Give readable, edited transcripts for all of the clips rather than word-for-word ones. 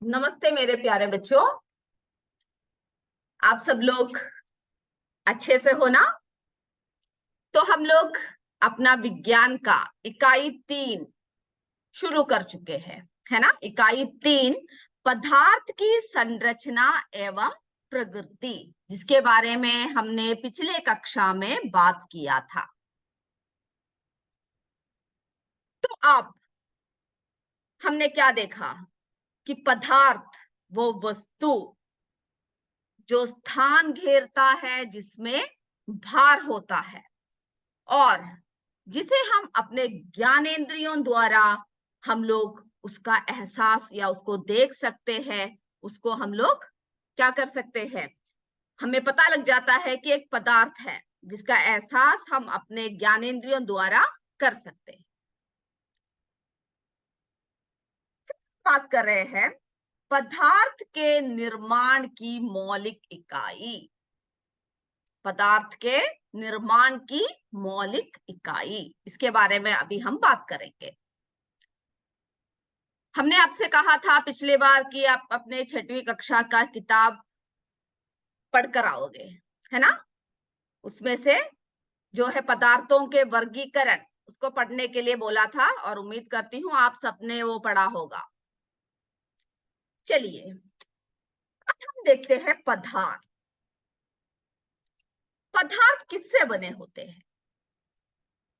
नमस्ते मेरे प्यारे बच्चों। आप सब लोग अच्छे से हो ना? तो हम लोग अपना विज्ञान का इकाई 3 शुरू कर चुके हैं, है ना? इकाई 3 पदार्थ की संरचना एवं प्रकृति, जिसके बारे में हमने पिछले कक्षा में बात किया था। तो अब हमने क्या देखा कि पदार्थ वो वस्तु जो स्थान घेरता है, जिसमें भार होता है और जिसे हम अपने ज्ञानेंद्रियों द्वारा हम लोग उसका एहसास या उसको देख सकते हैं। उसको हम लोग क्या कर सकते हैं? हमें पता लग जाता है कि एक पदार्थ है जिसका एहसास हम अपने ज्ञानेंद्रियों द्वारा कर सकते हैं। बात कर रहे हैं पदार्थ के निर्माण की मौलिक इकाई। पदार्थ के निर्माण की मौलिक इकाई, इसके बारे में अभी हम बात करेंगे। हमने आपसे कहा था पिछले बार कि आप अपने 6वीं कक्षा का किताब पढ़कर आओगे, है ना? उसमें से जो है पदार्थों के वर्गीकरण, उसको पढ़ने के लिए बोला था और उम्मीद करती हूँ आप सबने वो पढ़ा होगा। चलिए अब हम देखते हैं पदार्थ। पदार्थ किससे बने होते हैं?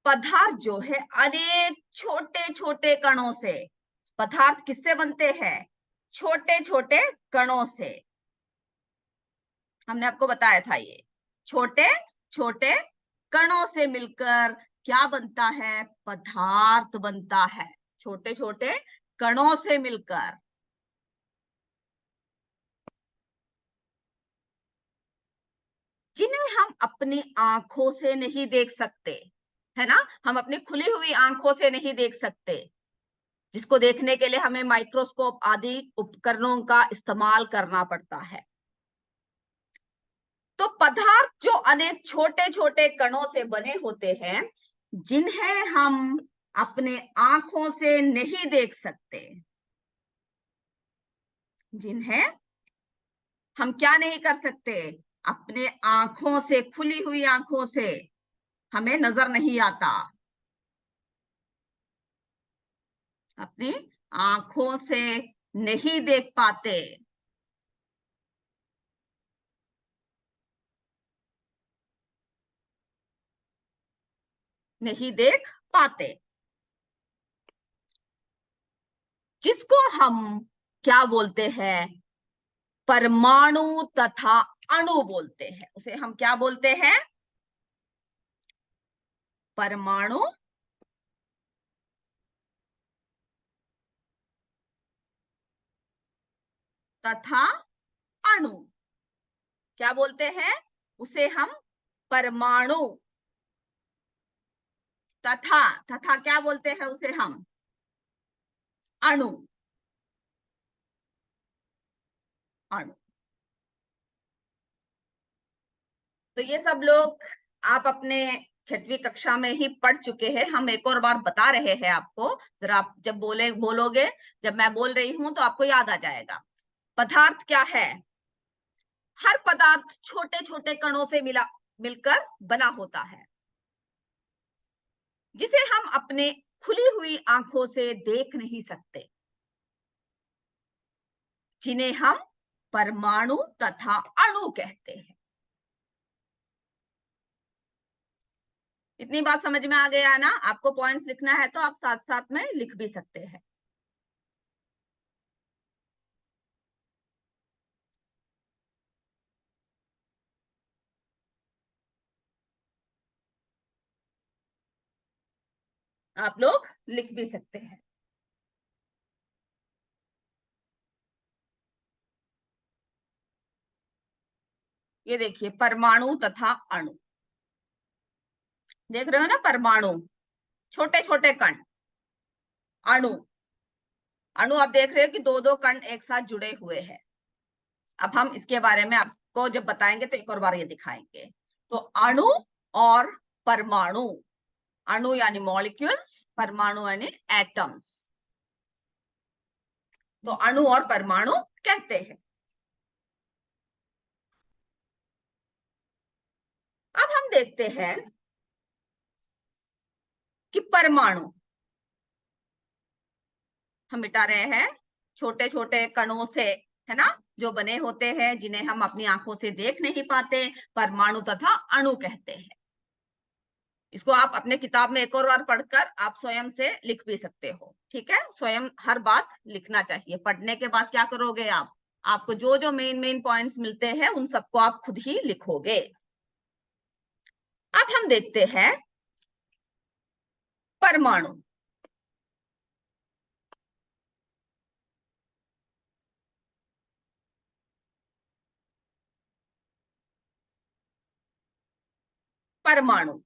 पदार्थ जो है अनेक छोटे छोटे कणों से। पदार्थ किससे बनते हैं? छोटे छोटे कणों से। हमने आपको बताया था ये छोटे छोटे कणों से मिलकर क्या बनता है? पदार्थ बनता है। छोटे छोटे कणों से मिलकर। जिन्हें हम अपनी आंखों से नहीं देख सकते, है ना? हम अपनी खुली हुई आंखों से नहीं देख सकते, जिसको देखने के लिए हमें माइक्रोस्कोप आदि उपकरणों का इस्तेमाल करना पड़ता है। तो पदार्थ जो अनेक छोटे छोटे कणों से बने होते हैं, जिन्हें हम अपने आंखों से नहीं देख सकते, जिन्हें हम क्या नहीं कर सकते? अपने आंखों से, खुली हुई आंखों से हमें नजर नहीं आता। अपनी आंखों से नहीं देख पाते। नहीं देख पाते, जिसको हम क्या बोलते हैं? परमाणु तथा अणु बोलते हैं। उसे हम क्या बोलते हैं? परमाणु तथा अणु। क्या बोलते हैं उसे हम? परमाणु तथा तथा क्या बोलते हैं उसे हम? अणु। अणु। तो ये सब लोग आप अपने 6वीं कक्षा में ही पढ़ चुके हैं। हम एक और बार बता रहे हैं आपको, जरा आप जब बोलोगे, जब मैं बोल रही हूं तो आपको याद आ जाएगा। पदार्थ क्या है? हर पदार्थ छोटे छोटे कणों से मिलकर बना होता है, जिसे हम अपने खुली हुई आंखों से देख नहीं सकते, जिन्हें हम परमाणु तथा अणु कहते हैं। इतनी बात समझ में आ गया ना? आपको पॉइंट्स लिखना है तो आप साथ साथ में लिख भी सकते हैं। आप लोग लिख भी सकते हैं। ये देखिए परमाणु तथा अणु, देख रहे हो ना? परमाणु छोटे छोटे कण, अणु अणु आप देख रहे हो कि दो दो कण एक साथ जुड़े हुए हैं। अब हम इसके बारे में आपको जब बताएंगे तो एक और बार ये दिखाएंगे। तो अणु और परमाणु, अणु यानी मॉलिक्यूल्स, परमाणु यानी एटम्स। तो अणु और परमाणु कहते हैं। अब हम देखते हैं कि परमाणु हम मिटा रहे हैं छोटे छोटे कणों से, है ना, जो बने होते हैं, जिन्हें हम अपनी आंखों से देख नहीं पाते, परमाणु तथा अणु कहते हैं। इसको आप अपने किताब में एक और बार पढ़कर आप स्वयं से लिख भी सकते हो, ठीक है। स्वयं हर बात लिखना चाहिए। पढ़ने के बाद क्या करोगे आप, आपको जो जो मेन मेन पॉइंट्स मिलते हैं उन सबको आप खुद ही लिखोगे। अब हम देखते हैं परमाणु। परमाणु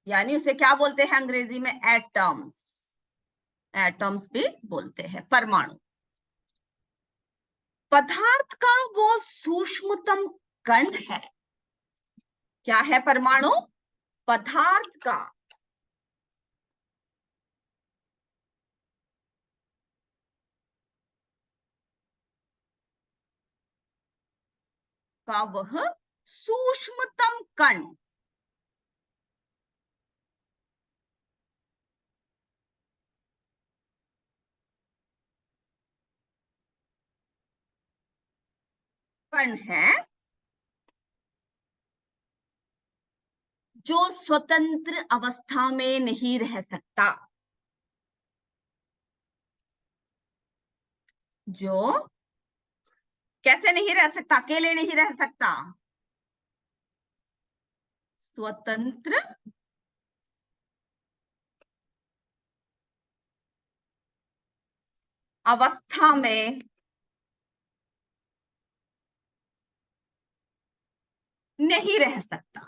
यानी उसे क्या बोलते हैं अंग्रेजी में, एटम्स। एटम्स भी बोलते हैं परमाणु। पदार्थ का वो सूक्ष्मतम कण है। क्या है परमाणु? पदार्थ का वह सूक्ष्मतम कण। कण है जो स्वतंत्र अवस्था में नहीं रह सकता। जो कैसे नहीं रह सकता? अकेले नहीं रह सकता। स्वतंत्र अवस्था में नहीं रह सकता।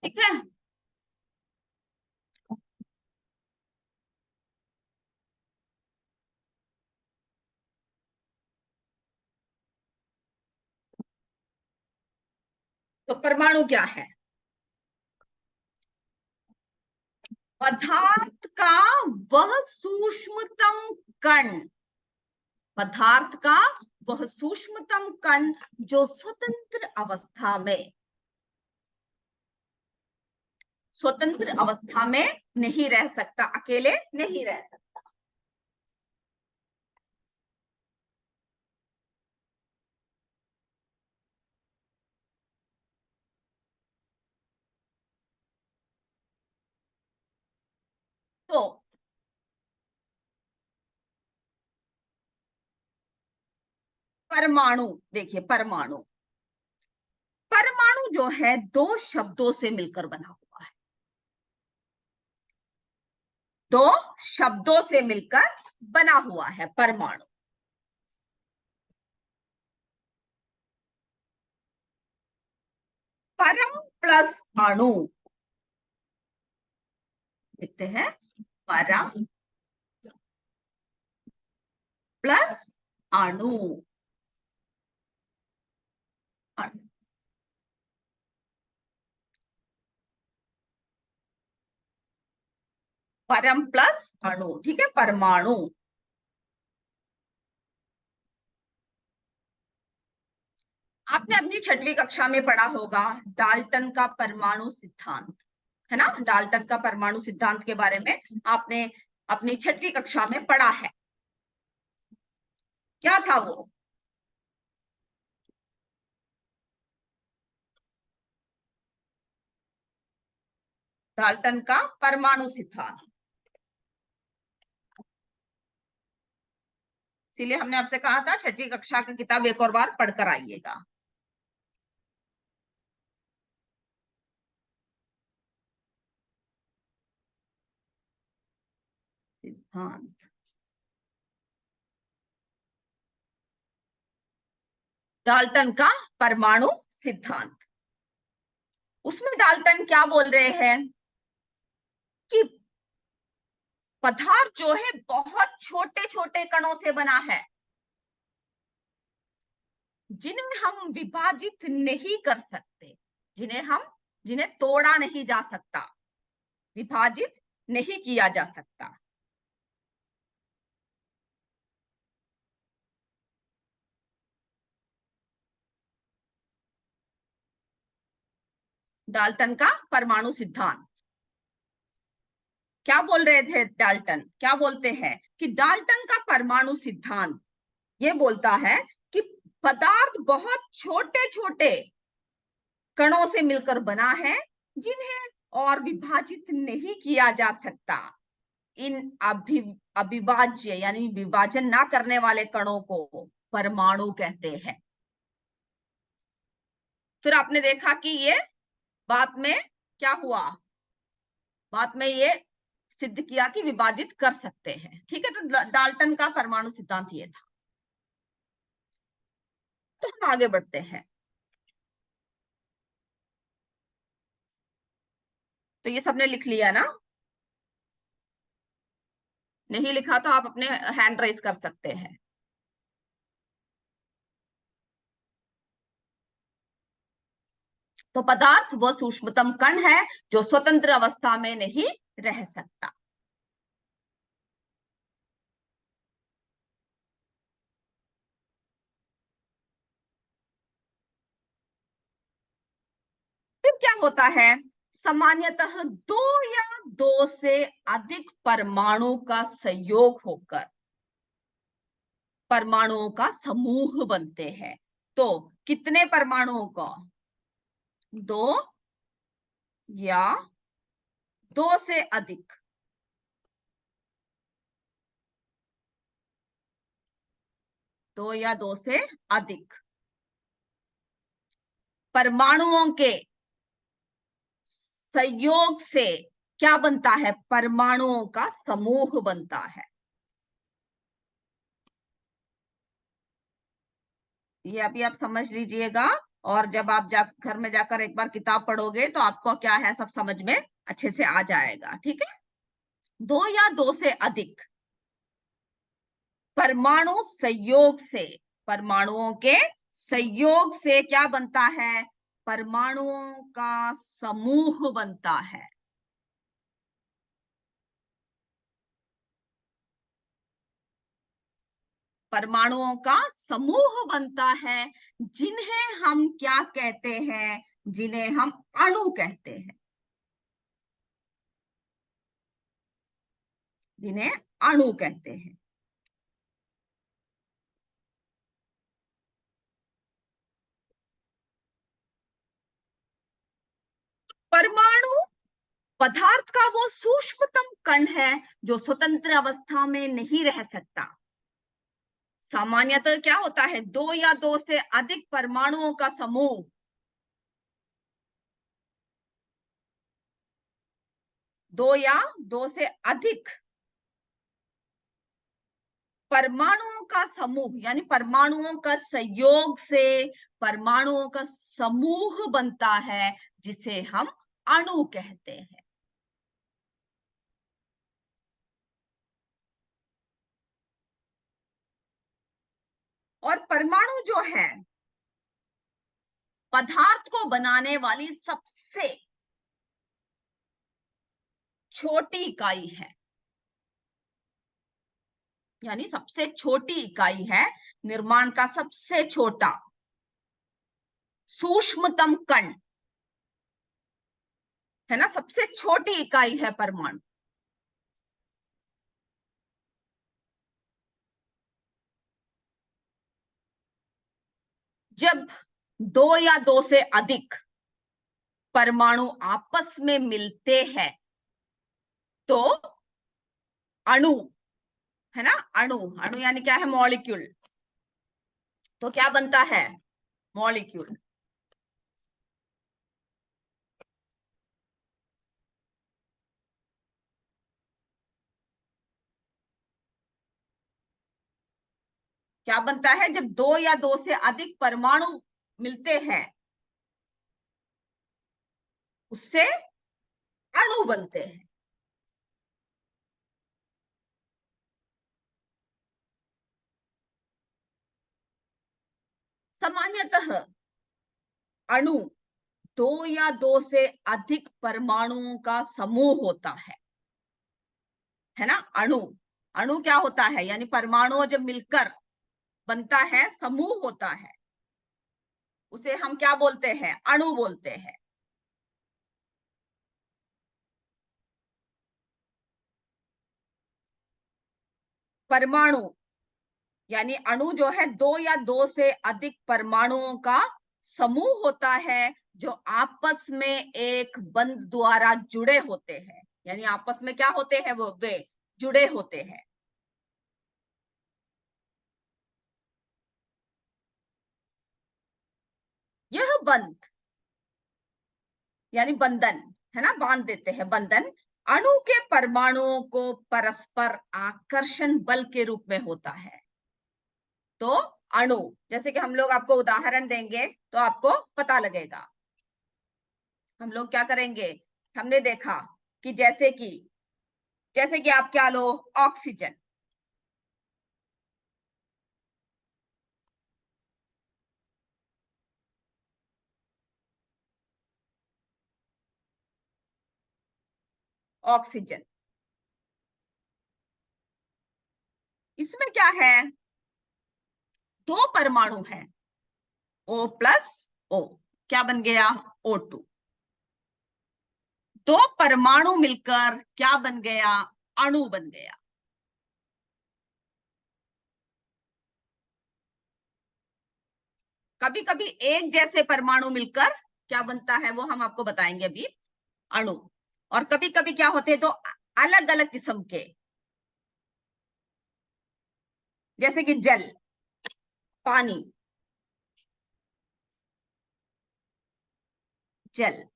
ठीक है। तो परमाणु क्या है? पदार्थ का वह सूक्ष्मतम कण। पदार्थ का वह सूक्ष्मतम कण जो स्वतंत्र अवस्था में, स्वतंत्र अवस्था में नहीं रह सकता, अकेले नहीं रह सकता। तो परमाणु देखिए, परमाणु परमाणु जो है दो शब्दों से मिलकर बना हुआ है। दो शब्दों से मिलकर बना हुआ है परमाणु। परम प्लस अणु। देखते हैं, परम प्लस अणु। परम प्लस अणु, ठीक है, परमाणु। आपने अपनी 6वीं कक्षा में पढ़ा होगा डाल्टन का परमाणु सिद्धांत, है ना। डाल्टन का परमाणु सिद्धांत के बारे में आपने अपनी 6वीं कक्षा में पढ़ा है। क्या था वो? डाल्टन का परमाणु सिद्धांत। इसीलिए हमने आपसे कहा था 6वीं कक्षा की किताब एक और बार पढ़कर आइएगा। सिद्धांत, डाल्टन का परमाणु सिद्धांत। उसमें डाल्टन क्या बोल रहे हैं कि पदार्थ जो है बहुत छोटे छोटे कणों से बना है। जिन्हें हम विभाजित नहीं कर सकते, जिन्हें तोड़ा नहीं जा सकता, विभाजित नहीं किया जा सकता। डाल्टन का परमाणु सिद्धांत। क्या बोल रहे थे डाल्टन? क्या बोलते हैं कि डाल्टन का परमाणु सिद्धांत ये बोलता है कि पदार्थ बहुत छोटे छोटे कणों से मिलकर बना है, जिन्हें और विभाजित नहीं किया जा सकता। इन अविभाज्य यानी विभाजन ना करने वाले कणों को परमाणु कहते हैं। फिर आपने देखा कि ये बाद में क्या हुआ, बाद में ये सिद्ध किया कि विभाजित कर सकते हैं। ठीक है, तो डाल्टन का परमाणु सिद्धांत ये था। तो हम आगे बढ़ते हैं। तो ये सबने लिख लिया ना? नहीं लिखा तो आप अपने हैंड रेज कर सकते हैं। तो पदार्थ वो सूक्ष्मतम कण है जो स्वतंत्र अवस्था में नहीं रह सकता। फिर क्या होता है? सामान्यतः दो या दो से अधिक परमाणु का संयोग होकर परमाणुओं का समूह बनते हैं। तो कितने परमाणुओं का? दो या दो से अधिक। दो या दो से अधिक परमाणुओं के संयोग से क्या बनता है? परमाणुओं का समूह बनता है। ये अभी आप समझ लीजिएगा, और जब आप घर में जाकर एक बार किताब पढ़ोगे तो आपको क्या है सब समझ में अच्छे से आ जाएगा। ठीक है, दो या दो से अधिक परमाणु संयोग से, परमाणुओं के संयोग से क्या बनता है? परमाणुओं का समूह बनता है। परमाणुओं का समूह बनता है, जिन्हें हम क्या कहते हैं? जिन्हें हम अणु कहते हैं। जिन्हें अणु कहते हैं। परमाणु पदार्थ का वो सूक्ष्मतम कण है जो स्वतंत्र अवस्था में नहीं रह सकता। सामान्यतः क्या होता है? दो या दो से अधिक परमाणुओं का समूह, दो या दो से अधिक परमाणुओं का समूह यानी परमाणुओं का संयोग से परमाणुओं का समूह बनता है, जिसे हम अणु कहते हैं। और परमाणु जो है पदार्थ को बनाने वाली सबसे छोटी इकाई है, यानी सबसे छोटी इकाई है, निर्माण का सबसे छोटा सूक्ष्मतम कण है ना, सबसे छोटी इकाई है परमाणु। जब दो या दो से अधिक परमाणु आपस में मिलते हैं तो अणु, है ना, अणु, अणु यानी क्या है? मॉलिक्यूल। तो क्या बनता है? मॉलिक्यूल। क्या बनता है? जब दो या दो से अधिक परमाणु मिलते हैं उससे अणु बनते हैं। सामान्यतः अणु दो या दो से अधिक परमाणुओं का समूह होता है ना। अणु अणु क्या होता है, यानी परमाणु जब मिलकर बनता है, समूह होता है, उसे हम क्या बोलते हैं, अणु बोलते हैं। परमाणु यानी अणु जो है दो या दो से अधिक परमाणुओं का समूह होता है, जो आपस में एक बंध द्वारा जुड़े होते हैं, यानी आपस में क्या होते हैं, वो वे जुड़े होते हैं। यह बंध यानी बंधन है ना, बांध देते हैं, बंधन अणु के परमाणुओं को परस्पर आकर्षण बल के रूप में होता है। तो अणु, जैसे कि हम लोग आपको उदाहरण देंगे तो आपको पता लगेगा। हम लोग क्या करेंगे, हमने देखा कि जैसे कि आप क्या लो, ऑक्सीजन। ऑक्सीजन, इसमें क्या है, दो परमाणु है, O प्लस O, क्या बन गया, O2। दो परमाणु मिलकर क्या बन गया, अणु बन गया। कभी कभी एक जैसे परमाणु मिलकर क्या बनता है, वो हम आपको बताएंगे अभी, अणु। और कभी कभी क्या होते हैं, तो अलग अलग किस्म के, जैसे कि जल, पानी, जल,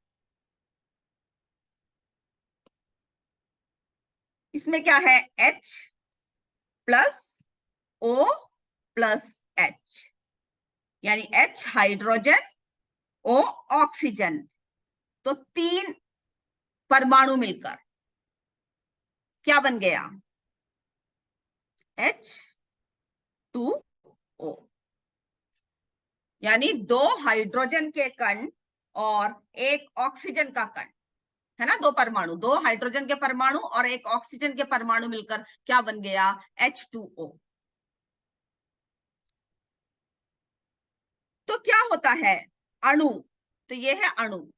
इसमें क्या है, H plus O plus H, यानी H हाइड्रोजन, O ऑक्सीजन, तो तीन परमाणु मिलकर क्या बन गया, H2O, यानी दो हाइड्रोजन के कण और एक ऑक्सीजन का कण, है ना, दो परमाणु, दो हाइड्रोजन के परमाणु और एक ऑक्सीजन के परमाणु मिलकर क्या बन गया, H2O। तो क्या होता है, अणु, तो ये है अणु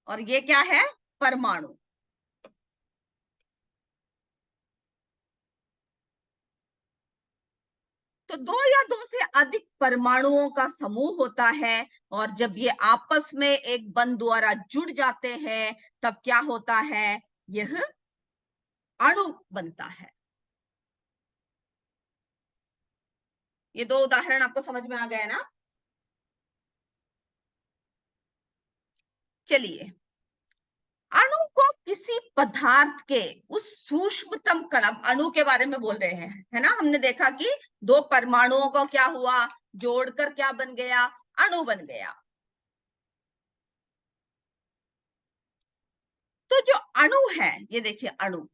और ये क्या है, परमाणु। तो दो या दो से अधिक परमाणुओं का समूह होता है, और जब ये आपस में एक बंध द्वारा जुड़ जाते हैं तब क्या होता है, यह अणु बनता है। ये दो उदाहरण आपको समझ में आ गया ना। चलिए, अणु को किसी पदार्थ के उस सूक्ष्मतम कण, अणु के बारे में बोल रहे हैं, है ना, हमने देखा कि दो परमाणुओं को क्या हुआ, जोड़कर क्या बन गया, अणु बन गया। तो जो अणु है, ये देखिए अणु,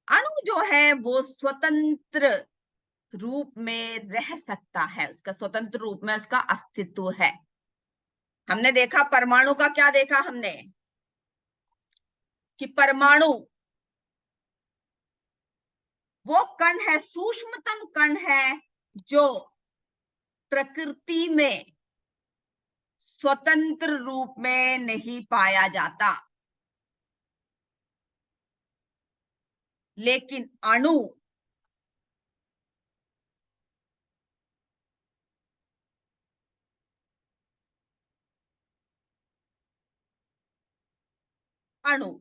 अणु जो है वो स्वतंत्र रूप में रह सकता है, उसका स्वतंत्र रूप में उसका अस्तित्व है। हमने देखा परमाणु का, क्या देखा हमने, कि परमाणु वो कण है, सूक्ष्मतम कण है, जो प्रकृति में स्वतंत्र रूप में नहीं पाया जाता। लेकिन अणु, अणु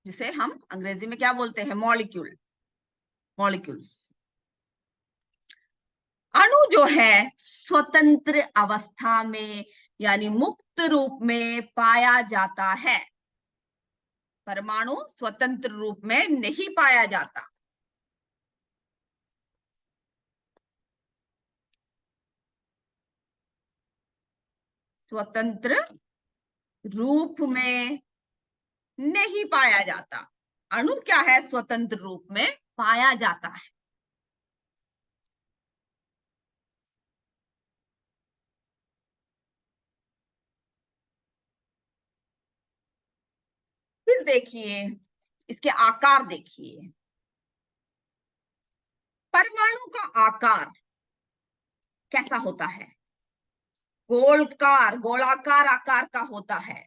जिसे हम अंग्रेजी में क्या बोलते हैं, मॉलिक्यूल, मॉलिक्यूल्स, अणु जो है स्वतंत्र अवस्था में यानी मुक्त रूप में पाया जाता है। परमाणु स्वतंत्र रूप में नहीं पाया जाता। स्वतंत्र रूप में नहीं पाया जाता। अणु क्या है, स्वतंत्र रूप में पाया जाता है। फिर देखिए इसके आकार देखिए, परमाणु का आकार कैसा होता है? गोलाकार आकार का होता है।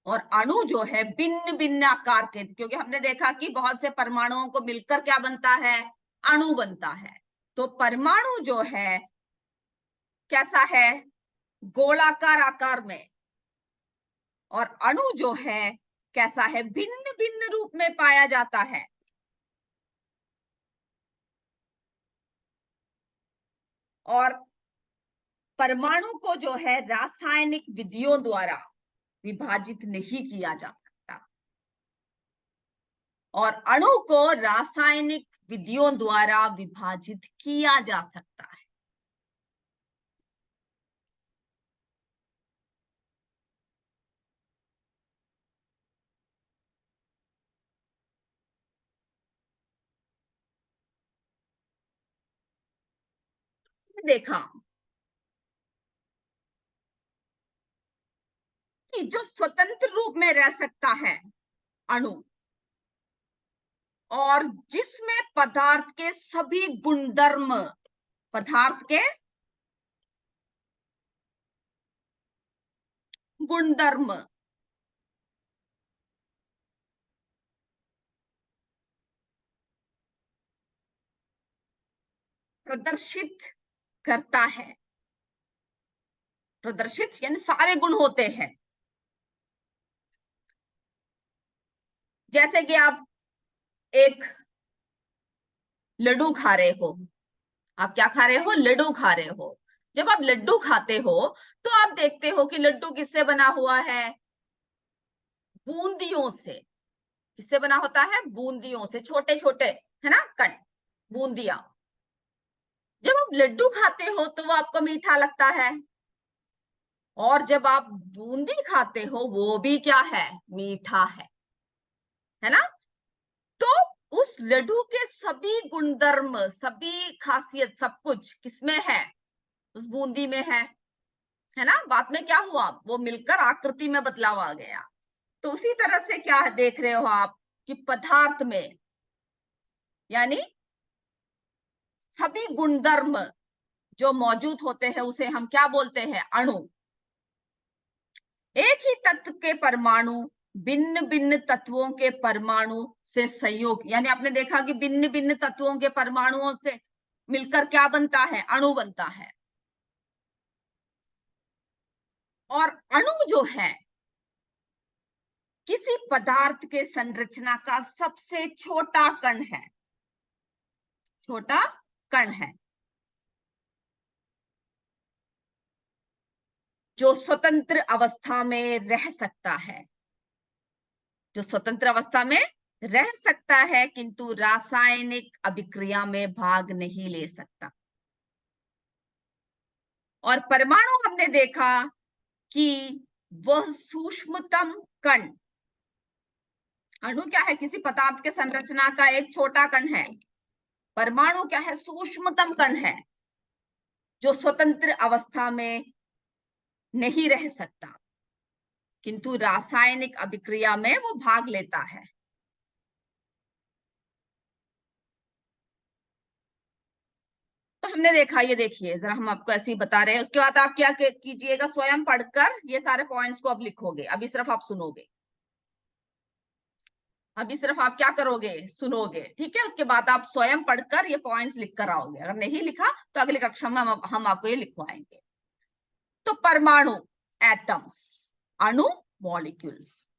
और अणु जो है भिन्न भिन्न आकार के, क्योंकि हमने देखा कि बहुत से परमाणुओं को मिलकर क्या बनता है? अणु बनता है। तो परमाणु जो है कैसा है? गोलाकार आकार में। और अणु जो है कैसा है? भिन्न भिन्न रूप में पाया जाता है। और परमाणु को जो है रासायनिक विधियों द्वारा विभाजित नहीं किया जा सकता, और अणु को रासायनिक विधियों द्वारा विभाजित किया जा सकता है। देखा कि जो स्वतंत्र रूप में रह सकता है अणु, और जिसमें पदार्थ के सभी गुणधर्म, पदार्थ के गुणधर्म प्रदर्शित करता है। प्रदर्शित यानी सारे गुण होते हैं। जैसे कि आप एक लड्डू खा रहे हो, आप क्या खा रहे हो? लड्डू खा रहे हो। जब आप लड्डू खाते हो तो आप देखते हो कि लड्डू किससे बना हुआ है? बूंदियों से। किससे बना होता है? बूंदियों से, छोटे छोटे, है ना, कण, बूंदिया। जब आप लड्डू खाते हो तो वो आपको मीठा लगता है, और जब आप बूंदी खाते हो वो भी क्या है? मीठा है ना? तो उस लड्डू के सभी गुणधर्म, सभी खासियत, सब कुछ किसमें है? उस बूंदी में है ना? बाद में क्या हुआ? वो मिलकर आकृति में बदलाव आ गया। तो उसी तरह से क्या देख रहे हो आप कि पदार्थ में, यानी सभी गुणधर्म जो मौजूद होते हैं उसे हम क्या बोलते हैं? अणु। एक ही तत्व के परमाणु भिन्न भिन्न तत्वों के परमाणु से संयोग, यानी आपने देखा कि भिन्न भिन्न तत्वों के परमाणुओं से मिलकर क्या बनता है? अणु बनता है। और अणु जो है किसी पदार्थ के संरचना का सबसे छोटा कण है। छोटा कण है जो स्वतंत्र अवस्था में रह सकता है, जो स्वतंत्र अवस्था में रह सकता है किंतु रासायनिक अभिक्रिया में भाग नहीं ले सकता। और परमाणु हमने देखा कि वह सूक्ष्मतम कण, अणु क्या है? किसी पदार्थ के संरचना का एक छोटा कण है। परमाणु क्या है? सूक्ष्मतम कण है जो स्वतंत्र अवस्था में नहीं रह सकता किंतु रासायनिक अभिक्रिया में वो भाग लेता है। तो हमने देखा, ये देखिए जरा, हम आपको ऐसे ही बता रहे हैं। उसके बाद आप क्या कीजिएगा? स्वयं पढ़कर ये सारे पॉइंट्स को अब लिखोगे। अभी सिर्फ आप सुनोगे, अभी सिर्फ आप क्या करोगे? सुनोगे, ठीक है? उसके बाद आप स्वयं पढ़कर ये पॉइंट्स लिख कर आओगे। अगर नहीं लिखा तो अगली कक्षा में हम आपको ये लिखवाएंगे। तो परमाणु, एटम्स, अणु, मॉलिक्यूल्स।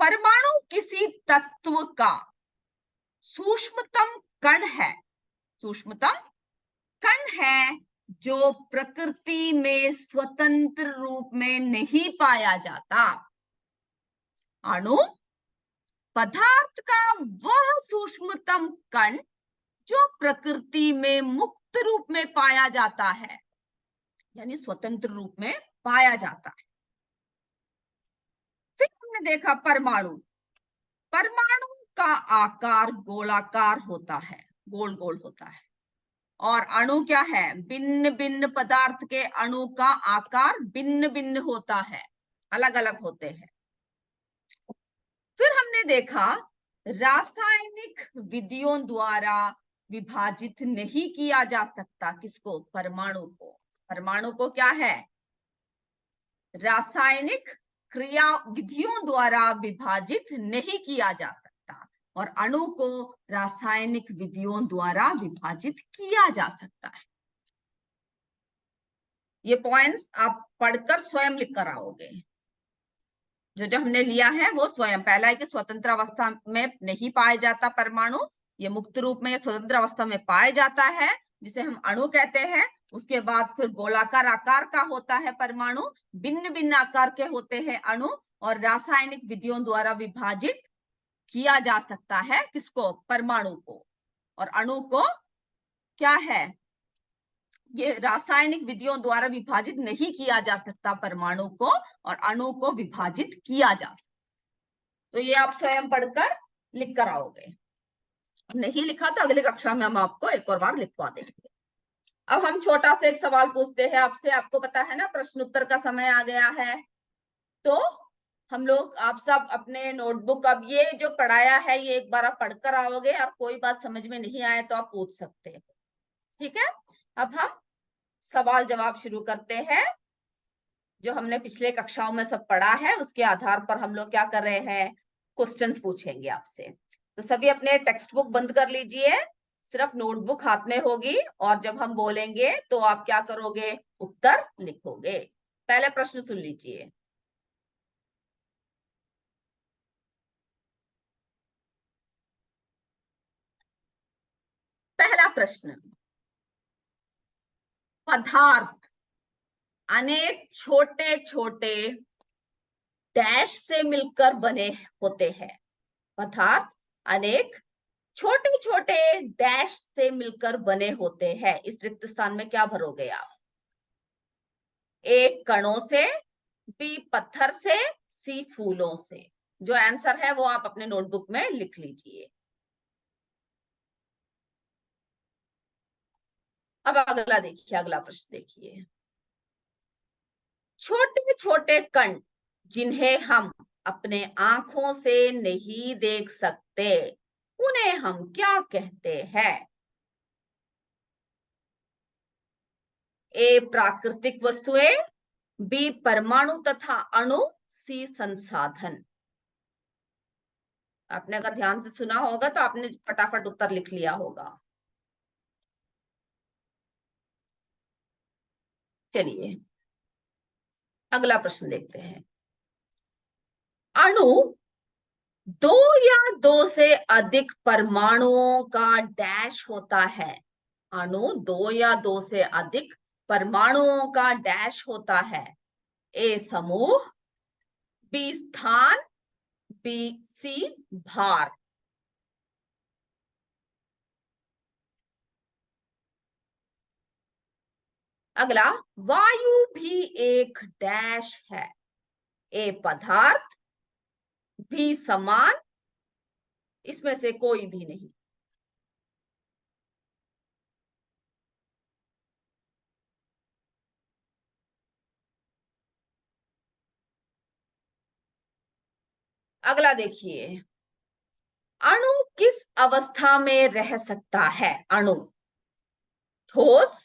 परमाणु किसी तत्व का सूक्ष्मतम कण है, सूक्ष्मतम कण है जो प्रकृति में स्वतंत्र रूप में नहीं पाया जाता। अणु पदार्थ का वह सूक्ष्मतम कण जो प्रकृति में मुक्त रूप में पाया जाता है, यानी स्वतंत्र रूप में पाया जाता है। फिर हमने देखा परमाणु। परमाणु का आकार गोलाकार होता है, गोल गोल होता है। और अणु क्या है? भिन्न भिन्न पदार्थ के अणु का आकार भिन्न भिन्न होता है, अलग अलग होते हैं। हमने देखा रासायनिक विधियों द्वारा विभाजित नहीं किया जा सकता। किसको? परमाणु को। परमाणु को क्या है? रासायनिक क्रिया विधियों द्वारा विभाजित नहीं किया जा सकता, और अणु को रासायनिक विधियों द्वारा विभाजित किया जा सकता है। ये पॉइंट्स आप पढ़कर स्वयं लिख कर आओगे। जो जो हमने लिया है वो स्वयं। पहला है कि स्वतंत्र अवस्था में नहीं पाया जाता परमाणु, ये मुक्त रूप में स्वतंत्र अवस्था में पाया जाता है, जिसे हम अणु कहते हैं। उसके बाद फिर गोलाकार आकार का होता है परमाणु, भिन्न भिन्न आकार के होते हैं अणु, और रासायनिक विधियों द्वारा विभाजित किया जा सकता है। किसको? परमाणु को। और अणु को क्या है? ये रासायनिक विधियों द्वारा विभाजित नहीं किया जा सकता परमाणु को, और अणु को विभाजित किया जा सकता। तो ये आप स्वयं पढ़कर लिख कर आओगे। नहीं लिखा तो अगली कक्षा में हम आपको एक और बार लिखवा देंगे। अब हम छोटा सा एक सवाल पूछते हैं आपसे। आपको पता है ना प्रश्न उत्तर का समय आ गया है, तो हम लोग आप सब अपने नोटबुक, अब ये जो पढ़ाया है ये एक बार आप पढ़कर आओगे, और कोई बात समझ में नहीं आए तो आप पूछ सकते हो। ठीक है, अब हम सवाल जवाब शुरू करते हैं। जो हमने पिछले कक्षाओं में सब पढ़ा है उसके आधार पर हम लोग क्या कर रहे हैं, क्वेश्चंस पूछेंगे आपसे। तो सभी अपने टेक्स्ट बुक बंद कर लीजिए, सिर्फ नोटबुक हाथ में होगी, और जब हम बोलेंगे तो आप क्या करोगे, उत्तर लिखोगे। पहले प्रश्न सुन लीजिए। पहला प्रश्न, पदार्थ अनेक छोटे छोटे डैश से मिलकर बने होते हैं। पदार्थ अनेक छोटे छोटे डैश से मिलकर बने होते हैं। इस रिक्त स्थान में क्या भरोगे आप? ए कणों से, बी पत्थर से, सी फूलों से। जो आंसर है वो आप अपने नोटबुक में लिख लीजिए। अब अगला देखिए, अगला प्रश्न देखिए। छोटे छोटे कण जिन्हें हम अपने आंखों से नहीं देख सकते, उन्हें हम क्या कहते हैं? ए प्राकृतिक वस्तुएं, बी परमाणु तथा अणु, सी संसाधन। आपने अगर ध्यान से सुना होगा तो आपने फटाफट उत्तर लिख लिया होगा। चलिए अगला प्रश्न देखते हैं। अणु दो या दो से अधिक परमाणुओं का डैश होता है। अणु दो या दो से अधिक परमाणुओं का डैश होता है। ए समूह, बी स्थान, बी सी भार। अगला, वायु भी एक डैश है। ए पदार्थ, भी समान, इसमें से कोई भी नहीं। अगला देखिए, अणु किस अवस्था में रह सकता है? अणु ठोस,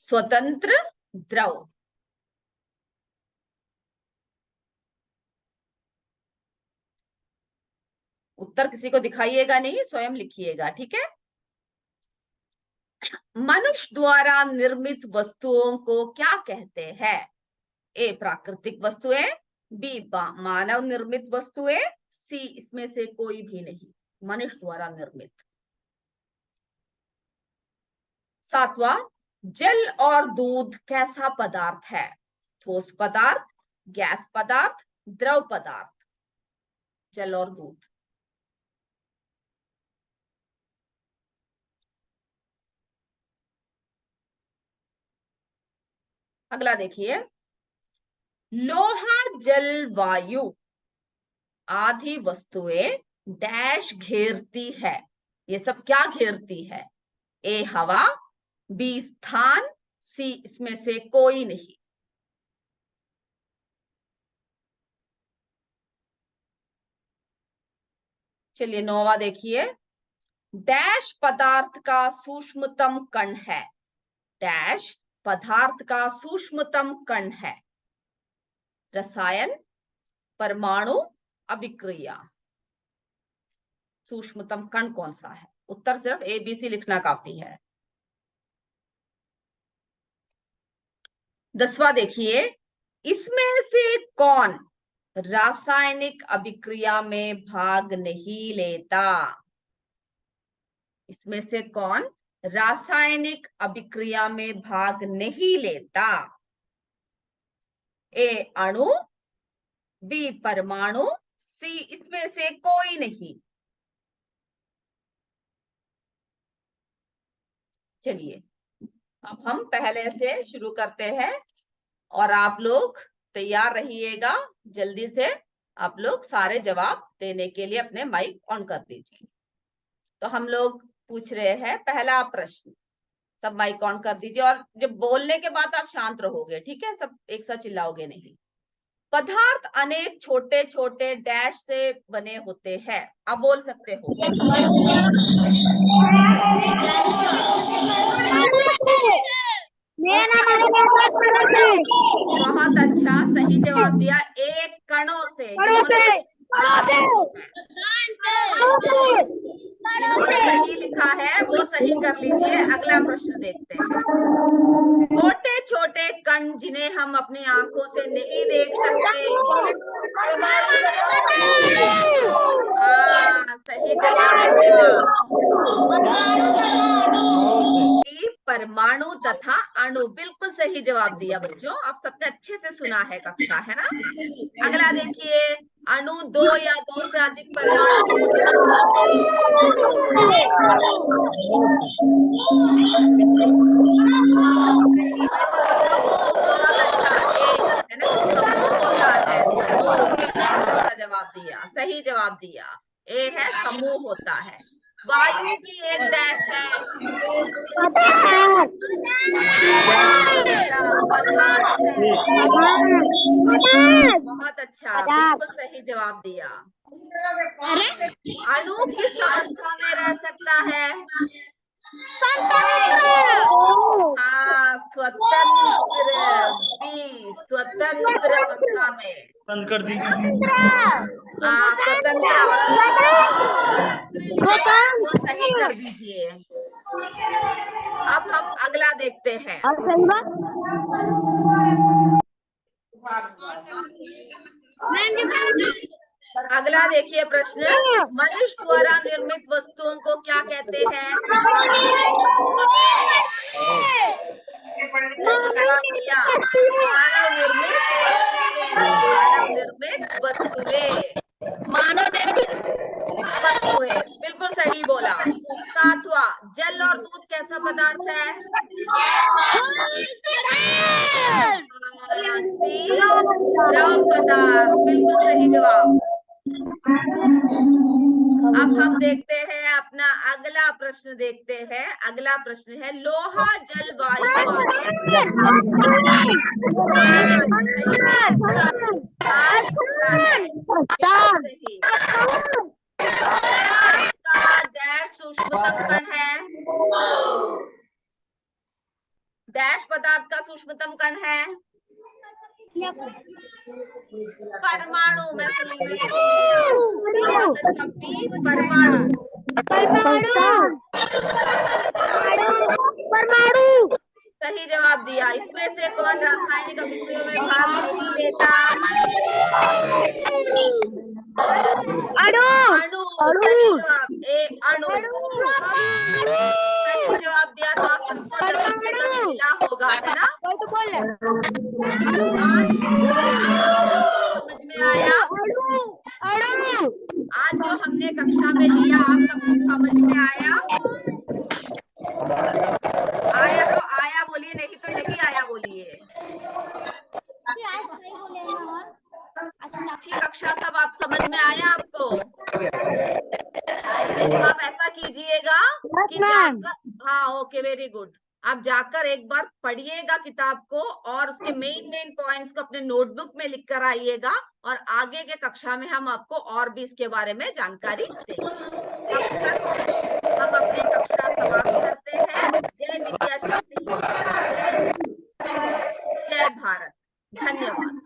स्वतंत्र, द्रव। उत्तर किसी को दिखाइएगा नहीं, स्वयं लिखिएगा, ठीक है। मनुष्य द्वारा निर्मित वस्तुओं को क्या कहते हैं? ए प्राकृतिक वस्तुएं, बी मानव निर्मित वस्तुएं, सी इसमें से कोई भी नहीं, मनुष्य द्वारा निर्मित। सातवां, जल और दूध कैसा पदार्थ है? ठोस पदार्थ, गैस पदार्थ, द्रव पदार्थ। जल और दूध। अगला देखिए, लोहा, जल, वायु आदि वस्तुएं डैश घेरती है। ये सब क्या घेरती है? ए हवा, बी स्थान, सी इसमें से कोई नहीं। चलिए 9वां देखिए, डैश पदार्थ का सूक्ष्मतम कण है। डैश पदार्थ का सूक्ष्मतम कण है। रसायन, परमाणु, अभिक्रिया। सूक्ष्मतम कण कौन सा है? उत्तर सिर्फ ABC लिखना काफी है। 10वां देखिए, इसमें से कौन रासायनिक अभिक्रिया में भाग नहीं लेता? इसमें से कौन रासायनिक अभिक्रिया में भाग नहीं लेता? ए अणु, बी परमाणु, सी इसमें से कोई नहीं। चलिए अब हम पहले से शुरू करते हैं और आप लोग तैयार रहिएगा। जल्दी से आप लोग सारे जवाब देने के लिए अपने माइक ऑन कर दीजिए। तो हम लोग पूछ रहे हैं पहला प्रश्न। सब माइक ऑन कर दीजिए और जब बोलने के बाद आप शांत रहोगे, ठीक है? सब एक साथ चिल्लाओगे नहीं। पदार्थ अनेक छोटे छोटे डैश से बने होते हैं। आप बोल सकते हो। बहुत अच्छा, सही जवाब दिया। एक कणों से, जिन्होंने सही लिखा है वो सही कर लीजिए। अगला प्रश्न देखते हैं। छोटे छोटे कण जिन्हें हम अपनी आंखों से नहीं देख सकते। सही जवाब दिया। परमाणु तथा अणु, बिल्कुल सही जवाब दिया बच्चों। आप सबने अच्छे से सुना है कक्षा, है ना? अगला देखिए, अणु 2 या 2 से अधिक परमाणु। बहुत अच्छा, एक है ना, समूह होता है। समूह, बहुत अच्छा जवाब दिया, सही जवाब दिया। ए है समूह होता है। वायु भी एक डैश है। पदार्थ है। बहुत अच्छा, बिल्कुल सही जवाब दिया। अणु किस अवस्था में रह सकता है? हाँ, स्वतंत्र। बी स्वतंत्र अवस्था में। स्वतंत्र अवस्था वो सही कर दीजिए। अब हम अगला देखते हैं। अगला देखिए प्रश्न, मनुष्य द्वारा निर्मित वस्तुओं को क्या कहते हैं? मानव निर्मित वस्तुएं। मानव निर्मित वस्तुएं। वस्तुएं, बिल्कुल सही बोला। 7वां, जल और दूध कैसा पदार्थ है? सी द्रव पदार्थ, बिल्कुल सही जवाब। अब हम देखते हैं अपना अगला प्रश्न देखते हैं। अगला प्रश्न है, लोहा जल वायु सही। का डैश सूक्ष्मतम कण है। डैश पदार्थ का सूक्ष्मतम कण है। परमाणु। मैं सुनूंगी। परमाणु। सही जवाब दिया। इसमें से कौन रासायनिक अभिक्रिया में भाग नहीं लेता? अणु। सही जवाब, ए अणु। सही जवाब दिया। तो आप सबको जवाब देकर मिला होगा, है ना? आज समझ में आया? आज जो हमने कक्षा में लिया आप सबको समझ में आया? आया तो आया बोलिए, नहीं तो नहीं आया बोलिए। अच्छी कक्षा सब आप समझ में आया आपको? तो आप ऐसा कीजिएगा कि हाँ ओके, वेरी गुड। आप जाकर एक बार पढ़िएगा किताब को और उसके मेन पॉइंट्स को अपने नोटबुक में लिख कर आइएगा, और आगे के कक्षा में हम आपको और भी इसके बारे में जानकारी देंगे। तब तक हम अपनी कक्षा समाप्त करते हैं। जय विद्या शक्ति, जय हिंद, जय भारत। धन्यवाद।